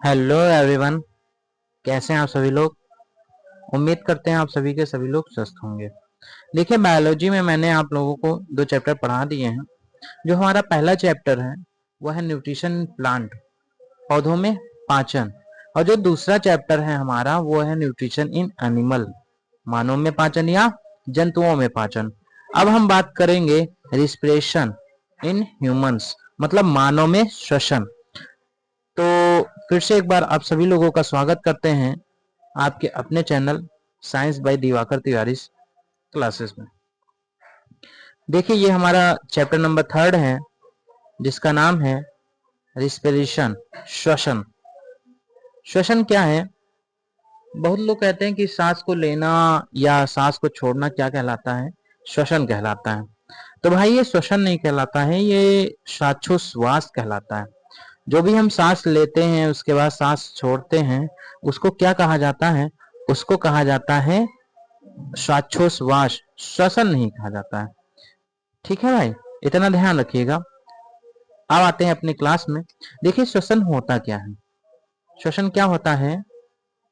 Hello everyone. कैसे हैं आप सभी लोग। उम्मीद करते हैं आप सभी के सभी लोग स्वस्थ होंगे। देखिए, बायोलॉजी में मैंने आप लोगों को दो चैप्टर पढ़ा दिए हैं। जो हमारा पहला चैप्टर है वह है न्यूट्रिशन प्लांट, पौधों में पाचन। और जो दूसरा चैप्टर है हमारा वो है न्यूट्रिशन इन एनिमल, मानव में पाचन या जंतुओं में पाचन। अब हम बात करेंगे रिस्पिरेशन इन ह्यूमंस, मतलब मानव में श्वसन। तो फिर से एक बार आप सभी लोगों का स्वागत करते हैं आपके अपने channel science by Diwakar Tiwari classes में। देखिए, ये हमारा चैप्टर नंबर 3 है जिसका नाम है रिस्पिरेशन, श्वसन। श्वसन क्या है? बहुत लोग कहते हैं कि सांस को लेना या सांस को छोड़ना क्या कहलाता है? श्वसन कहलाता है। तो भाई, ये श्वसन नहीं कहलाता है, ये श्वासोच्छ्वास कहलाता है। जो भी हम सांस लेते हैं उसके बाद सांस छोड़ते हैं उसको क्या कहा जाता है? उसको कहा जाता है श्वासोच्छ्वास, श्वसन नहीं कहा जाता है। ठीक है भाई, इतना ध्यान रखिएगा। अब आते हैं अपने क्लास में। देखिए, श्वसन होता क्या है। श्वसन क्या होता है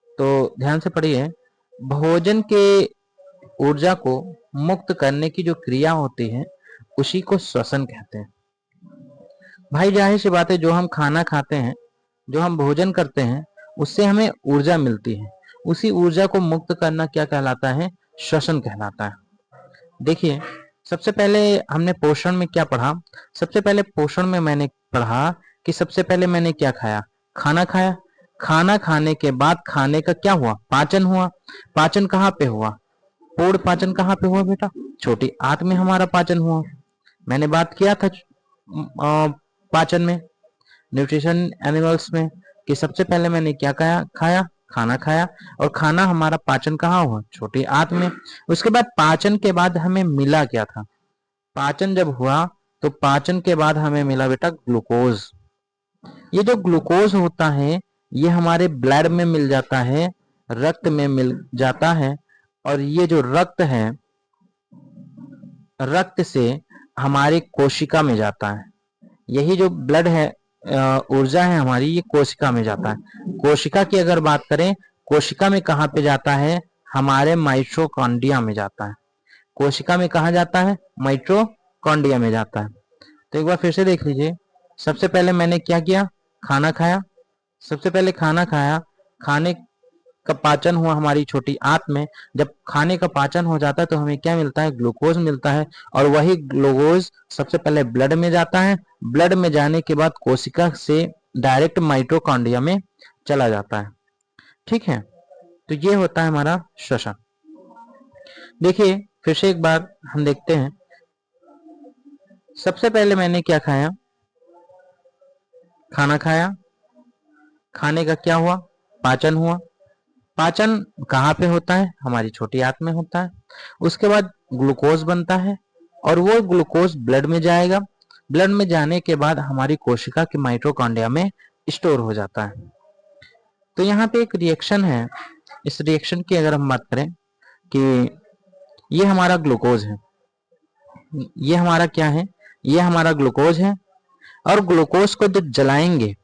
तो ध्यान से पढ़िए। भोजन के ऊर्जा को मुक्त करने की जो क्रिया होती है उसी को श्वसन कहते हैं। भाई, जाहिर सी बात है, जो हम खाना खाते हैं, जो हम भोजन करते हैं, उससे हमें ऊर्जा मिलती है। उसी ऊर्जा को मुक्त करना क्या कहलाता है? श्वसन कहलाता है। देखिए, सबसे पहले हमने पोषण में क्या पढ़ा? सबसे पहले पोषण में मैंने पढ़ा कि सबसे पहले मैंने क्या खाया? खाना खाया। खाना खाने के बाद खाने का क्या हुआ? पाचन हुआ। पाचन कहाँ पे हुआ? पूर्ण पाचन कहाँ पे हुआ बेटा? छोटी आंत में हमारा पाचन हुआ। मैंने बात किया था पाचन में, न्यूट्रिशन एनिमल्स में, कि सबसे पहले मैंने क्या खाया? खाना खाया। और खाना हमारा पाचन कहाँ हुआ? छोटी आंत में। उसके बाद पाचन के बाद हमें मिला क्या था? पाचन जब हुआ तो पाचन के बाद हमें मिला बेटा ग्लूकोज। ये जो ग्लूकोज होता है ये हमारे ब्लड में मिल जाता है, रक्त में मिल जाता है। और ये जो रक्त है, रक्त से हमारी कोशिका में जाता है। यही जो ब्लड है, ऊर्जा है हमारी, ये कोशिका में जाता है। कोशिका की अगर बात करें, कोशिका में कहाँ पे जाता है? हमारे माइटोकॉन्ड्रिया में जाता है। कोशिका में कहा जाता है? माइटोकॉन्ड्रिया में जाता है। तो एक बार फिर से देख लीजिए। सबसे पहले मैंने क्या किया? खाना खाया। सबसे पहले खाना खाया। खाने का पाचन हुआ हमारी छोटी आंत में। जब खाने का पाचन हो जाता है तो हमें क्या मिलता है? ग्लूकोज मिलता है। और वही ग्लूकोज सबसे पहले ब्लड में जाता है। ब्लड में जाने के बाद कोशिका से डायरेक्ट माइटोकॉन्ड्रिया में चला जाता है। ठीक है, तो ये होता है हमारा श्वसन। देखिए, फिर से एक बार हम देखते हैं। सबसे पहले मैंने क्या खाया? खाना खाया। खाने का क्या हुआ? पाचन हुआ। पाचन कहाँ पे होता है? हमारी छोटी आंत में होता है। उसके बाद ग्लूकोज बनता है और वो ग्लूकोज ब्लड में जाएगा। ब्लड में जाने के बाद हमारी कोशिका के माइटोकॉन्ड्रिया में स्टोर हो जाता है। तो यहाँ पे एक रिएक्शन है। इस रिएक्शन की अगर हम बात करें कि ये हमारा ग्लूकोज है, ये हमारा क्या है? ये हमारा ग्लूकोज है। और ग्लूकोज को जब जलाएंगे,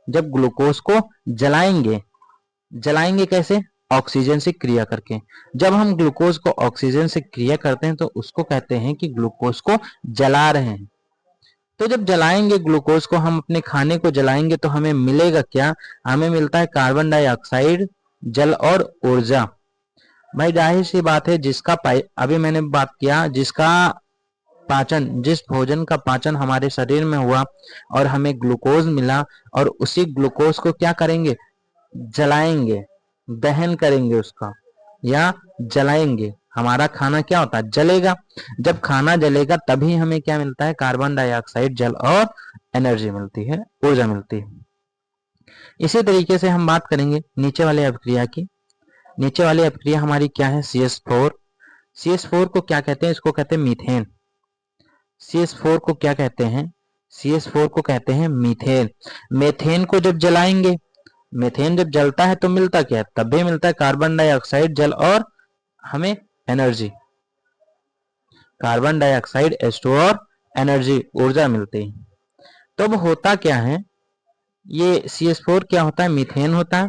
जब ग्लूकोज को जलाएंगे, जलाएंगे कैसे? ऑक्सीजन से क्रिया करके। जब हम ग्लूकोज को ऑक्सीजन से क्रिया करते हैं तो उसको कहते हैं कि ग्लूकोज को जला रहे हैं। तो जब जलाएंगे ग्लूकोज को, हम अपने खाने को जलाएंगे तो हमें मिलेगा क्या? हमें मिलता है कार्बन डाइऑक्साइड, जल और ऊर्जा। भाई, जाहिर सी बात है, जिसका अभी मैंने बात किया, जिसका पाचन, जिस भोजन का पाचन हमारे शरीर में हुआ और हमें ग्लूकोज मिला, और उसी ग्लूकोज को क्या करेंगे? जलाएंगे, दहन करेंगे उसका, या जलाएंगे। हमारा खाना क्या होता है? जलेगा। जब खाना जलेगा तभी हमें क्या मिलता है? कार्बन डाइऑक्साइड, जल और एनर्जी मिलती है, ऊर्जा मिलती है। इसी तरीके से हम बात करेंगे नीचे वाले अभिक्रिया की। नीचे वाली अभिक्रिया हमारी क्या है? CH4। CH4 को क्या कहते हैं? इसको कहते हैं मीथेन। CH4 को क्या कहते हैं? CH4 को कहते हैं मीथेन। मेथेन को जब जलाएंगे, मेथेन जब जलता है तो मिलता क्या है? तब भी मिलता है कार्बन डाइऑक्साइड, जल और हमें एनर्जी। कार्बन डाइऑक्साइड, H2 और एनर्जी, ऊर्जा मिलती है। तो अब होता क्या है ये CH4 क्या होता है, मीथेन होता है।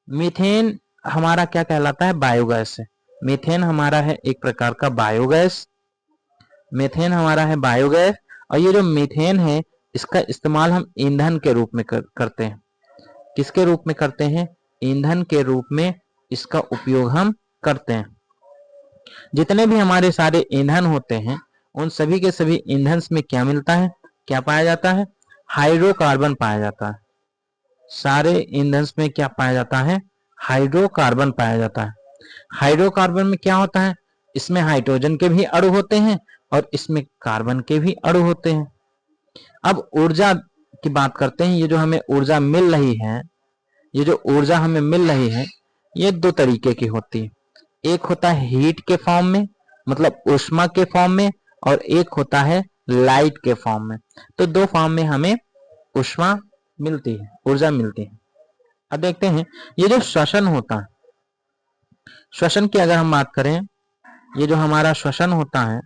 मीथेन हमारा क्या कहलाता है, बायोगैस है। मीथेन हमारा है एक प्रकार का बायोगैस, मीथेन हमारा है बायोगैस। और ये जो मीथेन है इसका इस्तेमाल हम ईंधन के रूप में करते हैं। किसके रूप में करते हैं, ईंधन के रूप में इसका उपयोग हम करते हैं। जितने भी हमारे सारे ईंधन होते हैं उन सभी के सभी ईंधन में क्या मिलता है, क्या पाया जाता है, हाइड्रोकार्बन पाया जाता है। सारे ईंधन में क्या पाया जाता है, हाइड्रोकार्बन पाया जाता है। हाइड्रोकार्बन में क्या होता है, इसमें हाइड्रोजन के भी अणु होते हैं और इसमें कार्बन के भी अणु होते हैं। अब ऊर्जा की बात करते हैं। ये जो हमें ऊर्जा मिल रही है, ये जो ऊर्जा हमें मिल रही है ये दो तरीके की होती है। एक होता है हीट के फॉर्म में, मतलब ऊष्मा के फॉर्म में, और एक होता है लाइट के फॉर्म में। तो दो फॉर्म में हमें ऊष्मा मिलती है, ऊर्जा मिलती है। अब देखते हैं ये जो श्वसन होता है, श्वसन की अगर हम बात करें, ये जो हमारा श्वसन होता है,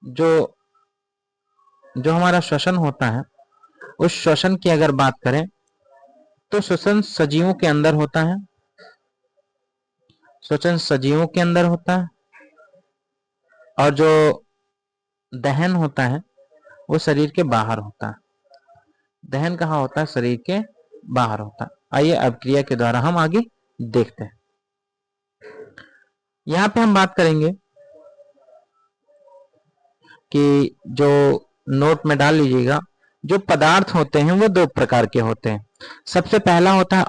जो हमारा श्वसन होता है, उस श्वसन की अगर बात करें तो श्वसन सजीवों के अंदर होता है, श्वसन सजीवों के अंदर होता है। और जो दहन होता है वो शरीर के बाहर होता है। दहन कहाँ होता है, शरीर के बाहर होता है। आइए अब क्रिया के द्वारा हम आगे देखते हैं। यहाँ पे हम बात करेंगे कि जो नोट में डाल लीजिएगा, जो पदार्थ होते हैं वो दो प्रकार के होते हैं। सबसे पहला होता है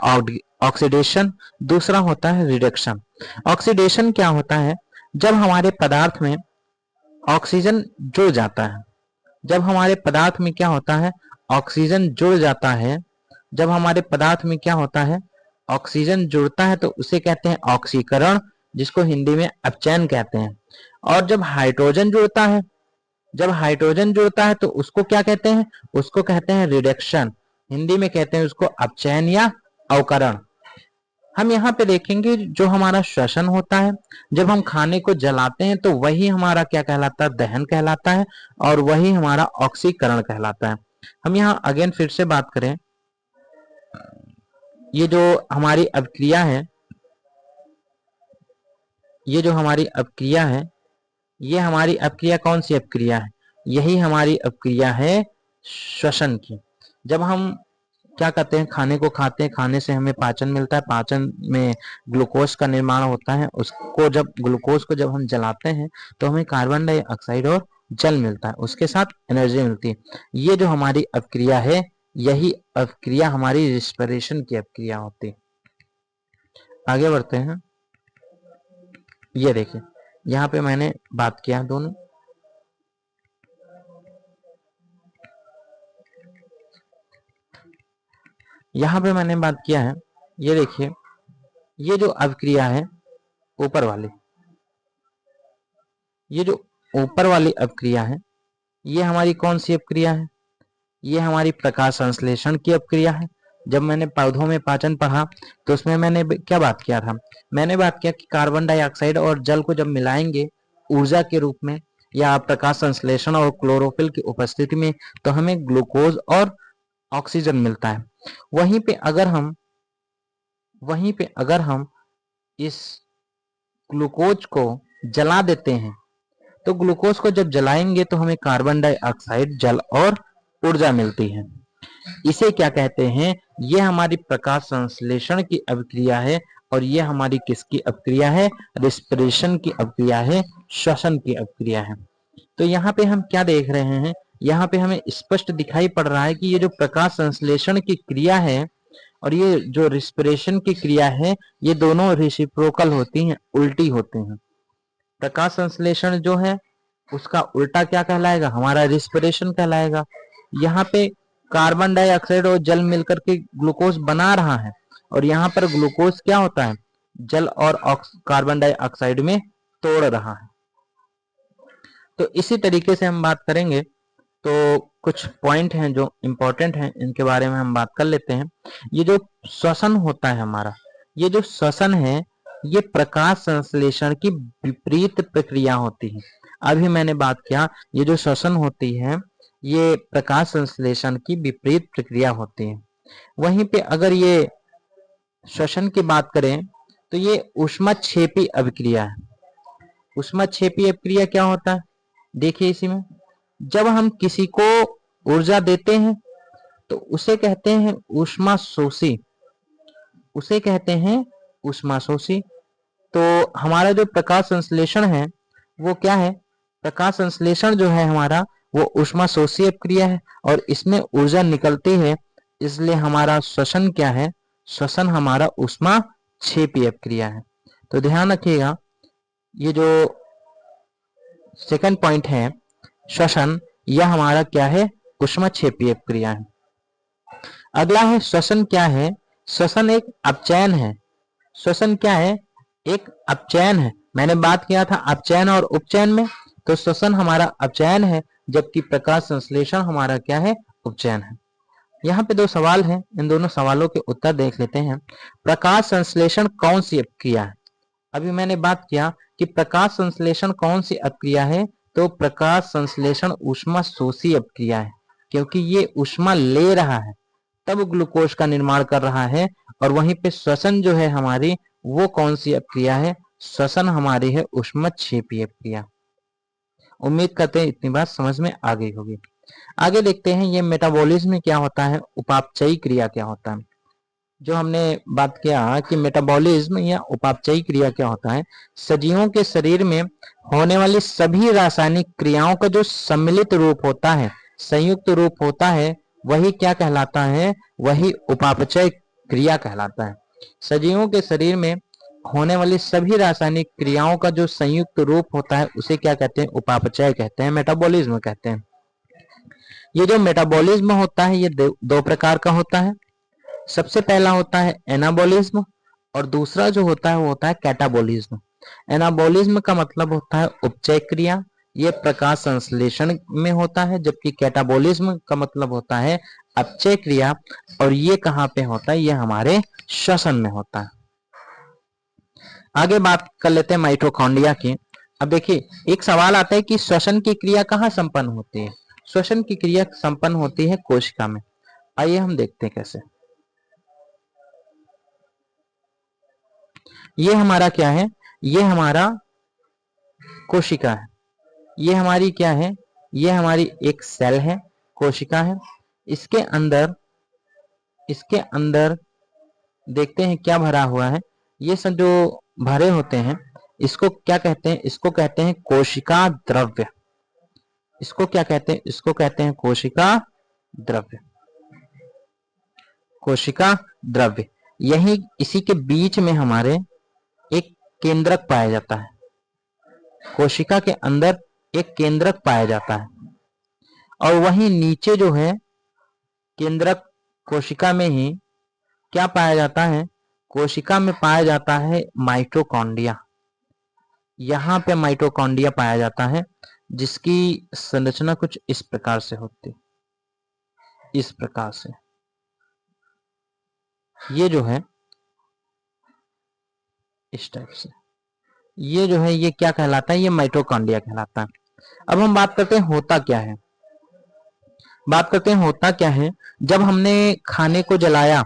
ऑक्सीडेशन, दूसरा होता है रिडक्शन। ऑक्सीडेशन क्या होता है, जब हमारे पदार्थ में ऑक्सीजन जुड़ जाता है, जब हमारे पदार्थ में क्या होता है, ऑक्सीजन जुड़ जाता है, जब हमारे पदार्थ में क्या होता है, ऑक्सीजन जुड़ता है, तो उसे कहते हैं ऑक्सीकरण, जिसको हिंदी में अपचयन कहते हैं। और जब हाइड्रोजन जुड़ता है, जब हाइड्रोजन जुड़ता है तो उसको क्या कहते हैं, उसको कहते हैं रिडक्शन, हिंदी में कहते हैं उसको अपचयन या अवकरण। हम यहाँ पे देखेंगे जो हमारा श्वसन होता है, जब हम खाने को जलाते हैं तो वही हमारा क्या कहलाता है, दहन कहलाता है, और वही हमारा ऑक्सीकरण कहलाता है। हम यहाँ अगेन फिर से बात करें, ये जो हमारी अपक्रिया है, ये जो हमारी अपक्रिया है, ये हमारी अपक्रिया कौन सी अपक्रिया है, यही हमारी अपक्रिया है श्वसन की। जब हम क्या करते हैं, खाने को खाते हैं, खाने से हमें पाचन मिलता है, पाचन में ग्लूकोज का निर्माण होता है। उसको जब ग्लूकोज को जब हम जलाते हैं तो हमें कार्बन डाइऑक्साइड और जल मिलता है, उसके साथ एनर्जी मिलती है। ये जो हमारी अपक्रिया है, यही अपक्रिया हमारी रिस्पिरेशन की अपक्रिया होती है। आगे बढ़ते हैं। ये देखिए यहाँ पे मैंने बात किया दोनों, यहाँ पे मैंने बात किया है। ये देखिए ये जो अपक्रिया है ऊपर वाली, ये जो ऊपर वाली अपक्रिया है, ये हमारी कौन सी अपक्रिया है, ये हमारी प्रकाश संश्लेषण की अपक्रिया है। जब मैंने पौधों में पाचन पढ़ा तो उसमें मैंने क्या बात किया था, मैंने बात किया कि कार्बन डाइऑक्साइड और जल को जब मिलाएंगे ऊर्जा के रूप में या प्रकाश संश्लेषण और क्लोरोफिल की उपस्थिति में, तो हमें ग्लूकोज और ऑक्सीजन मिलता है। वहीं पे अगर हम इस ग्लूकोज को जला देते हैं, तो ग्लूकोज को जब जलाएंगे तो हमें कार्बन डाइऑक्साइड, जल और ऊर्जा मिलती है। इसे क्या कहते हैं, ये हमारी प्रकाश संश्लेषण की अपक्रिया है, और ये हमारी किसकी अपक्रिया है, रिस्पिरेशन की अपक्रिया है, श्वसन की अपक्रिया है। तो यहाँ पे हम क्या देख रहे हैं, यहाँ पे हमें स्पष्ट दिखाई पड़ रहा है कि ये जो प्रकाश संश्लेषण की क्रिया है और ये जो रिस्पिरेशन की क्रिया है, ये दोनों रेसिप्रोकल होती हैं, उल्टी होती हैं। प्रकाश संश्लेषण जो है उसका उल्टा क्या कहलाएगा, हमारा रिस्पिरेशन कहलाएगा। यहाँ पे कार्बन डाइऑक्साइड और जल मिलकर के ग्लूकोज बना रहा है, और यहाँ पर ग्लूकोज क्या होता है, जल और कार्बन डाइऑक्साइड में तोड़ रहा है। तो इसी तरीके से हम बात करेंगे, तो कुछ पॉइंट हैं जो इंपॉर्टेंट हैं, इनके बारे में हम बात कर लेते हैं। ये जो श्वसन होता है हमारा, ये जो श्वसन है, ये प्रकाश संश्लेषण की विपरीत प्रक्रिया होती है। अभी मैंने बात किया, ये जो श्वसन होती है ये प्रकाश संश्लेषण की विपरीत प्रक्रिया होती है। वहीं पे अगर ये श्वसन की बात करें तो ये ऊष्माक्षेपी अभिक्रिया है। ऊष्माक्षेपी अभिक्रिया क्या होता है, देखिए इसी में जब हम किसी को ऊर्जा देते हैं तो उसे कहते हैं ऊष्माशोषी, उसे कहते हैं ऊष्माशोषी। तो हमारा जो प्रकाश संश्लेषण है वो क्या है, प्रकाश संश्लेषण जो है हमारा वो ऊष्माशोषी अभिक्रिया है और इसमें ऊर्जा निकलती है, इसलिए हमारा श्वसन क्या है, श्वसन हमारा ऊष्माक्षेपी अभिक्रिया है। तो ध्यान रखिएगा ये जो सेकंड पॉइंट है श्वसन, यह हमारा क्या है, ऊष्माक्षेपी अभिक्रिया है। अगला है श्वसन क्या है, श्वसन एक अपचयन है। श्वसन क्या है, एक अपचयन है। मैंने बात किया था अपचयन और उपचयन में, तो श्वसन हमारा अपचयन है जबकि प्रकाश संश्लेषण हमारा क्या है, उपचयन है। यहाँ पे दो सवाल हैं, इन दोनों सवालों के उत्तर देख लेते हैं। प्रकाश संश्लेषण कौन सी अपक्रिया है? अभी मैंने बात किया कि प्रकाश संश्लेषण कौन सी अपक्रिया है, तो प्रकाश संश्लेषण ऊष्मा शोषी अपक्रिया है, क्योंकि ये ऊष्मा ले रहा है तब ग्लूकोज का निर्माण कर रहा है। और वहीं पे श्वसन जो है हमारी वो कौन सी अपक्रिया है, श्वसन हमारी है ऊष्माक्षेपी अपक्रिया। उम्मीद करते हैं इतनी बात समझ में आ गई होगी। आगे देखते हैं ये मेटाबॉलिज्म में क्या होता है, उपापचयी क्रिया क्या होता है। जो हमने बात किया कि मेटाबॉलिज्म या उपापचयी क्रिया क्या होता है, सजीवों के शरीर में होने वाली सभी रासायनिक क्रियाओं का जो सम्मिलित रूप होता है, संयुक्त रूप होता है, वही क्या कहलाता है, वही उपापचय क्रिया कहलाता है। सजीवों के शरीर में होने वाली सभी रासायनिक क्रियाओं का जो संयुक्त रूप होता है उसे क्या कहते हैं, उपापचय कहते हैं, मेटाबॉलिज्म कहते हैं। ये जो मेटाबॉलिज्म होता है ये दो प्रकार का होता है। सबसे पहला होता है एनाबॉलिज्म और दूसरा जो होता है वो होता है कैटाबॉलिज्म। एनाबॉलिज्म का मतलब होता है उपचय क्रिया, ये प्रकाश संश्लेषण में होता है, जबकि कैटाबॉलिज्म का मतलब होता है अपचय क्रिया, और ये कहाँ पे होता है, ये हमारे श्वसन में होता है। आगे बात कर लेते हैं माइटोकॉन्ड्रिया की। अब देखिए एक सवाल आता है कि श्वसन की क्रिया कहाँ संपन्न होती है। श्वसन की क्रिया संपन्न होती है कोशिका में। आइए हम देखते हैं कैसे। ये हमारा क्या है, ये हमारा कोशिका है। ये हमारी क्या है, ये हमारी एक सेल है, कोशिका है। इसके अंदर देखते हैं क्या भरा हुआ है। ये सब जो भरे होते हैं इसको क्या कहते हैं, इसको कहते हैं कोशिका द्रव्य। इसको क्या कहते हैं, इसको कहते हैं कोशिका द्रव्य। कोशिका द्रव्य यही इसी के बीच में हमारे एक केंद्रक पाया जाता है। कोशिका के अंदर एक केंद्रक पाया जाता है और वहीं नीचे जो है केंद्रक कोशिका में ही क्या पाया जाता है, कोशिका में पाया जाता है माइटोकॉन्ड्रिया। यहाँ पे माइटोकॉन्ड्रिया पाया जाता है जिसकी संरचना कुछ इस प्रकार से होती है, इस प्रकार से। ये जो है इस टाइप से, ये जो है ये क्या कहलाता है, ये माइटोकॉन्ड्रिया कहलाता है। अब हम बात करते हैं होता क्या है। बात करते हैं होता क्या है। जब हमने खाने को जलाया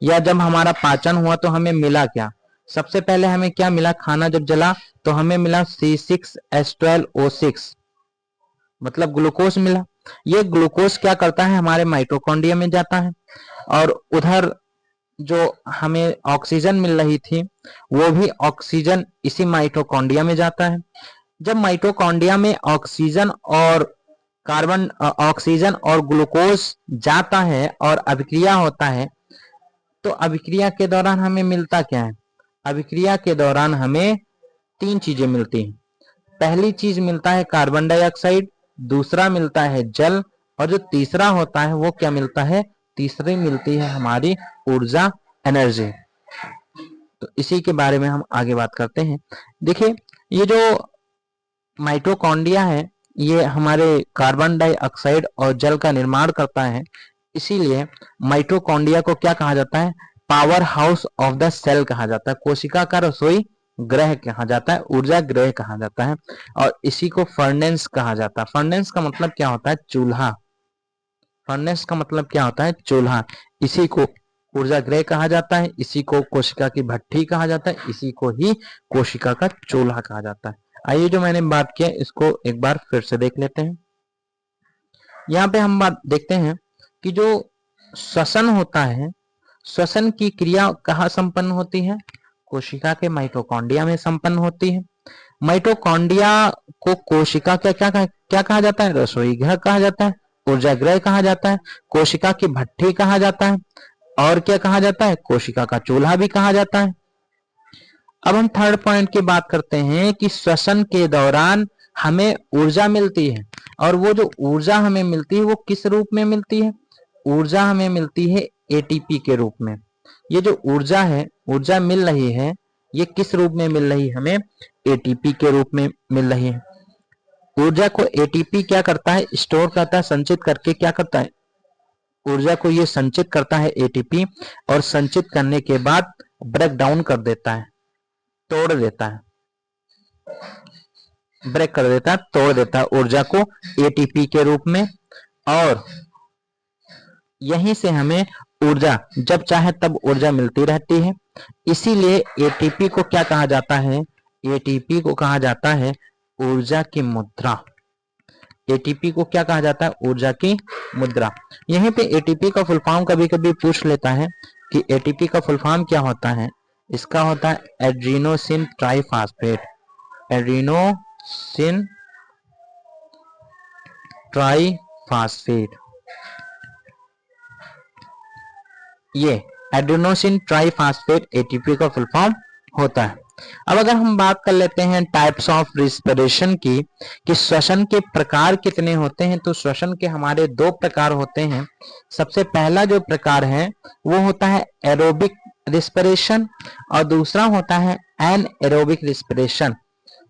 या जब हमारा पाचन हुआ तो हमें मिला क्या, सबसे पहले हमें क्या मिला, खाना जब जला तो हमें मिला C6H12O6 मतलब ग्लूकोज मिला। ये ग्लूकोज क्या करता है, हमारे माइटोकॉन्ड्रिया में जाता है और उधर जो हमें ऑक्सीजन मिल रही थी वो भी ऑक्सीजन इसी माइटोकॉन्ड्रिया में जाता है। जब माइटोकॉन्ड्रिया में ऑक्सीजन और ग्लूकोज जाता है और अभिक्रिया होता है, तो अभिक्रिया के दौरान हमें मिलता क्या है, अभिक्रिया के दौरान हमें तीन चीजें मिलती हैं। पहली चीज मिलता है कार्बन डाइऑक्साइड, दूसरा मिलता है जल, और जो तीसरा होता है वो क्या मिलता है, तीसरी मिलती है हमारी ऊर्जा, एनर्जी। तो इसी के बारे में हम आगे बात करते हैं। देखिए ये जो माइटोकॉन्ड्रिया है ये हमारे कार्बन डाइऑक्साइड और जल का निर्माण करता है, इसीलिए माइटोकॉन्ड्रिया को क्या कहा जाता है, power house of the cell कहा जाता है, कोशिका का रसोई ग्रह कहा जाता है, ऊर्जा ग्रह कहा जाता है, और इसी को फर्नेस कहा जाता है। फर्नेस का मतलब क्या होता है? चूल्हा। फर्नेस का मतलब क्या होता है? चूल्हा। इसी को ऊर्जा गृह कहा जाता है, इसी को कोशिका की भट्ठी कहा जाता है, इसी को ही कोशिका का चूल्हा कहा जाता है। आइए जो मैंने बात किया इसको एक बार फिर से देख लेते हैं। यहाँ पे हम बात देखते हैं कि जो श्वसन होता है, श्वसन की क्रिया कहाँ संपन्न होती है? कोशिका के माइटोकॉन्ड्रिया में संपन्न होती है। माइटोकॉन्ड्रिया को कोशिका क्या क्या क्या कहा जाता है? रसोई घर कहा जाता है, ऊर्जा गृह कहा जाता है, कोशिका की भट्ठी कहा जाता है, और क्या कहा जाता है? कोशिका का चूल्हा भी कहा जाता है। अब हम थर्ड पॉइंट की बात करते हैं कि श्वसन के दौरान हमें ऊर्जा मिलती है, और वो जो ऊर्जा हमें मिलती है वो किस रूप में मिलती है? ऊर्जा हमें मिलती है एटीपी के रूप में। ये जो ऊर्जा है, ऊर्जा मिल रही है, ये किस रूप में मिल रही है? हमें एटीपी के रूप में मिल रही है। ऊर्जा को एटीपी क्या करता है? स्टोर करता है, संचित करके क्या करता है? ऊर्जा को ये संचित करता है एटीपी, और संचित करने के बाद ब्रेक डाउन कर देता है, तोड़ देता है, ब्रेक कर देता है, तोड़ देता है ऊर्जा को एटीपी के रूप में। और यहीं से हमें ऊर्जा जब चाहे तब ऊर्जा मिलती रहती है। इसीलिए एटीपी को क्या कहा जाता है? एटीपी को कहा जाता है ऊर्जा की मुद्रा। एटीपी को क्या कहा जाता है? ऊर्जा की मुद्रा। यहीं पे एटीपी का फुल फॉर्म कभी कभी पूछ लेता है कि एटीपी का फुल फॉर्म क्या होता है? इसका होता है एड्रीनोसिन ट्राइफॉस्फेट। एड्रीनोसिन ट्राइफॉस्फेट, ये एड्रेनोसिन ट्राइफॉस्फेट एटीपी का फुल फॉर्म होता है। अब अगर हम बात कर लेते हैं टाइप्स ऑफ रिस्पिरेशन की, कि श्वसन के प्रकार कितने होते हैं, तो श्वसन के हमारे दो प्रकार होते हैं। सबसे पहला जो प्रकार है वो होता है एरोबिक रिस्पिरेशन, और दूसरा होता है एनएरोबिक रिस्पिरेशन।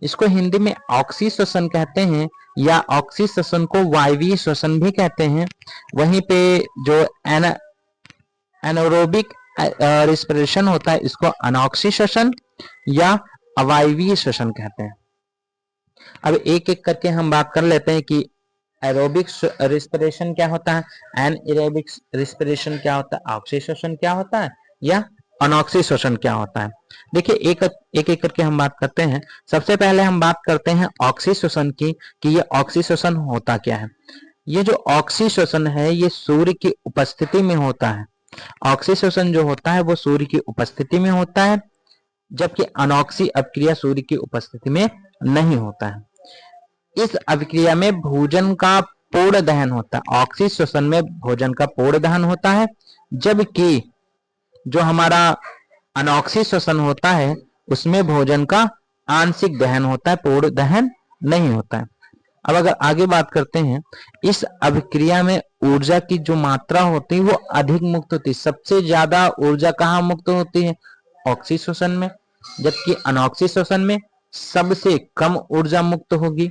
इसको हिंदी में ऑक्सी श्वसन कहते हैं, या ऑक्सी श्वसन को वायवीय श्वसन भी कहते हैं। वहीं पे जो एनारोबिक रिस्पिरेशन होता है, इसको अनॉक्सी श्वसन या अवायवीय श्वसन कहते हैं। अब एक एक करके हम बात कर लेते हैं कि एरोबिक रिस्पिरेशन क्या होता है, एनएरोबिक रिस्पिरेशन क्या होता है, ऑक्सी श्वसन क्या होता है, या अनॉक्सी श्वसन क्या होता है। देखिए एक एक करके हम बात करते हैं। सबसे पहले हम बात करते हैं ऑक्सी श्वसन की, कि ये ऑक्सी श्वसन होता क्या है। ये जो ऑक्सी श्वसन है ये सूर्य की उपस्थिति में होता है। ऑक्सी श्वसन जो होता है वो सूर्य की उपस्थिति में होता है, जबकि अनॉक्सी अभिक्रिया सूर्य की उपस्थिति में नहीं होता है। इस अभिक्रिया में भोजन का पूर्ण दहन होता है। ऑक्सी श्वसन में भोजन का पूर्ण दहन होता है, जबकि जो हमारा अनॉक्सी श्वसन होता है उसमें भोजन का आंशिक दहन होता है, पूर्ण दहन नहीं होता है। अब अगर आगे बात करते हैं, इस अभिक्रिया में ऊर्जा की जो मात्रा होती है वो अधिक मुक्त होती है। सबसे ज्यादा ऊर्जा कहाँ मुक्त होती है? ऑक्सी श्वसन में, जबकि अनॉक्सी श्वसन में सबसे कम ऊर्जा मुक्त होगी।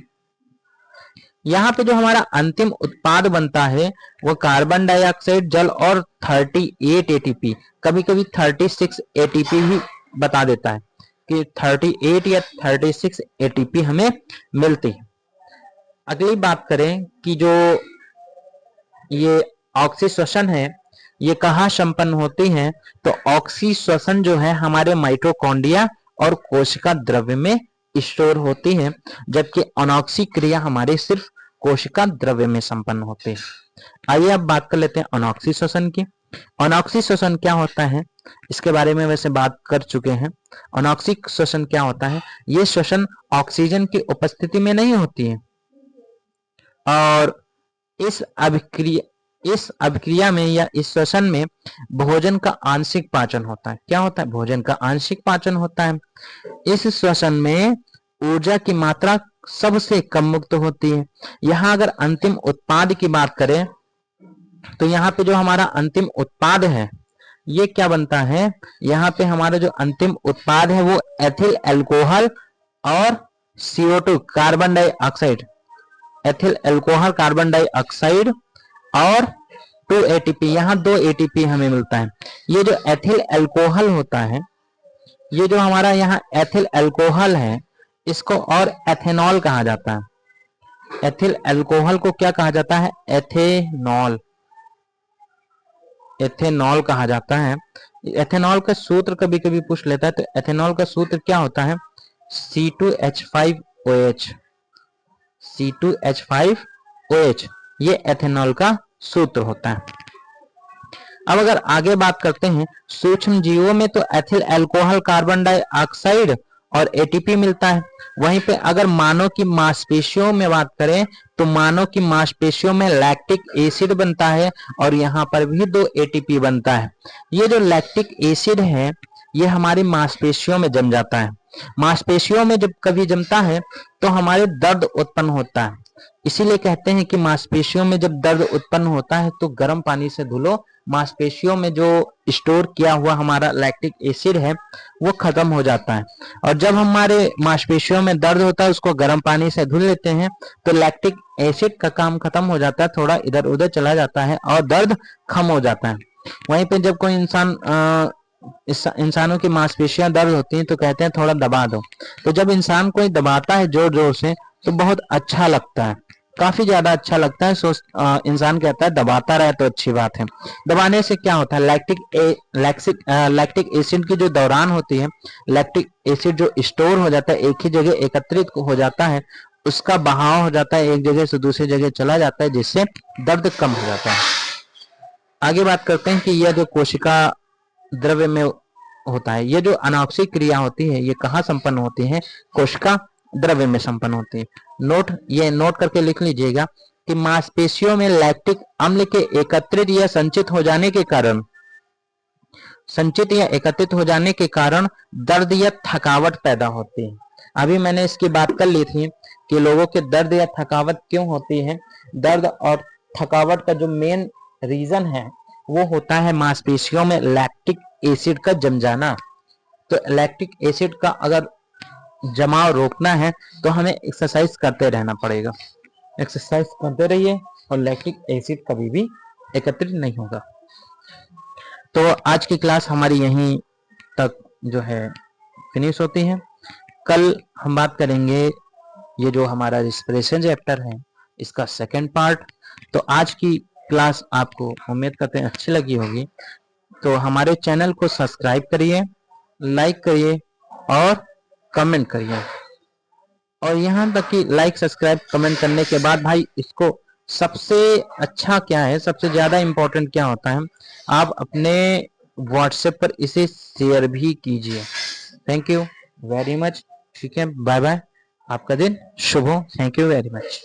यहाँ पे जो हमारा अंतिम उत्पाद बनता है वो कार्बन डाइऑक्साइड, जल और 38 एटीपी, कभी कभी 36 एटीपी भी बता देता है कि 38 या 36 एटीपी हमें मिलती है। अगली बात करें कि जो ये ऑक्सी श्वसन है ये कहाँ संपन्न होती है, तो ऑक्सी श्वसन जो है हमारे माइटोकॉन्ड्रिया और कोशिका द्रव्य में स्टोर होती है, जबकि अनॉक्सी क्रिया हमारे सिर्फ कोशिका द्रव्य में संपन्न होती है। आइए अब बात कर लेते हैं अनॉक्सी श्वसन की। अनॉक्सी श्वसन क्या होता है इसके बारे में वैसे बात कर चुके हैं। अनॉक्सी श्वसन क्या होता है? ये श्वसन ऑक्सीजन की उपस्थिति में नहीं होती है, और इस अभिक्रिया में या इस श्वसन में भोजन का आंशिक पाचन होता है। क्या होता है? भोजन का आंशिक पाचन होता है। इस श्वसन में ऊर्जा की मात्रा सबसे कम मुक्त होती है। यहाँ अगर अंतिम उत्पाद की बात करें तो यहाँ पे जो हमारा अंतिम उत्पाद है ये क्या बनता है? यहाँ पे हमारा जो अंतिम उत्पाद है वो एथिल अल्कोहल और CO2 carbon dioxide, ethyl alcohol carbon dioxide और 2 एटीपी, यहाँ 2 एटीपी हमें मिलता है। ये जो एथिल अल्कोहल होता है ये जो हमारा यहाँ एथिल अल्कोहल है, इसको और एथेनॉल कहा जाता है। एथिल अल्कोहल को क्या कहा जाता है? एथेनॉल। एथेनॉल कहा जाता है। एथेनॉल का सूत्र कभी कभी पूछ लेता है, तो एथेनॉल का सूत्र क्या होता है? C2H5OH। C2H5OH ये एथेनॉल का सूत्र होता है। अब अगर आगे बात करते हैं, सूक्ष्म जीवों में तो एथिल अल्कोहल, कार्बन डाइऑक्साइड और एटीपी मिलता है। वहीं पे अगर मानव की मांसपेशियों में बात करें तो मानव की मांसपेशियों में लैक्टिक एसिड बनता है और यहाँ पर भी 2 एटीपी बनता है। ये जो लैक्टिक एसिड है ये हमारी मांसपेशियों में जम जाता है। मांसपेशियों में जब कभी जमता है तो हमारे दर्द उत्पन्न होता है। इसीलिए कहते हैं कि मांसपेशियों में जब दर्द उत्पन्न होता है तो गर्म पानी से धुलो, मांसपेशियों में जो स्टोर किया हुआ हमारा लैक्टिक एसिड है वो खत्म हो जाता है। और जब हमारे मांसपेशियों में दर्द होता है उसको गर्म पानी से धुल लेते हैं तो लैक्टिक एसिड का काम खत्म हो जाता है, थोड़ा इधर उधर चला जाता है और दर्द कम हो जाता है। वहीं पे जब कोई इंसानों की मांसपेशियां दर्द होती हैं तो कहते हैं थोड़ा दबा दो। तो जब इंसान कोई दबाता है जोर जोर से तो बहुत अच्छा लगता है, काफी ज्यादा अच्छा लगता है। इंसान कहता है दबाता रहे तो अच्छी बात है। दबाने से क्या होता है? लैक्टिक एसिड की जो दौरान होती है, लैक्टिक एसिड जो स्टोर हो जाता है एक ही जगह एकत्रित हो जाता है, उसका बहाव हो जाता है, एक जगह से दूसरी जगह चला जाता है, जिससे दर्द कम हो जाता है। आगे बात करते हैं कि यह जो कोशिका द्रव्य में होता है, ये जो अनॉक्सिक क्रिया होती है ये कहाँ संपन्न होती है? कोशिका द्रव्य में संपन्न होती है। ये नोट करके लिख लीजिएगा कि मांसपेशियों में लैक्टिक अम्ल के एकत्रित या संचित हो जाने के कारण दर्द या थकावट पैदा होती है। अभी मैंने इसकी बात कर ली थी कि लोगों के दर्द या थकावट क्यों होती है। दर्द और थकावट का जो मेन रीजन है वो होता है मांसपेशियों में लैक्टिक एसिड का जम जाना। तो लैक्टिक एसिड का अगर जमाव रोकना है तो हमें एक्सरसाइज करते रहना पड़ेगा। एक्सरसाइज करते रहिए और लैक्टिक एसिड कभी भी एकत्रित नहीं होगा। तो आज की क्लास हमारी यहीं तक जो है फिनिश होती है। कल हम बात करेंगे ये जो हमारा रिस्पिरेशन चैप्टर है इसका सेकंड पार्ट। तो आज की क्लास आपको उम्मीद करते हैं अच्छी लगी होगी। तो हमारे चैनल को सब्सक्राइब करिए, लाइक करिए और कमेंट करिए। और यहाँ तक कि लाइक सब्सक्राइब कमेंट करने के बाद भाई इसको सबसे अच्छा क्या है, सबसे ज्यादा इंपॉर्टेंट क्या होता है, आप अपने व्हाट्सएप पर इसे शेयर भी कीजिए। Thank you very much. ठीक है, बाय बाय, आपका दिन शुभ हो। Thank you very much.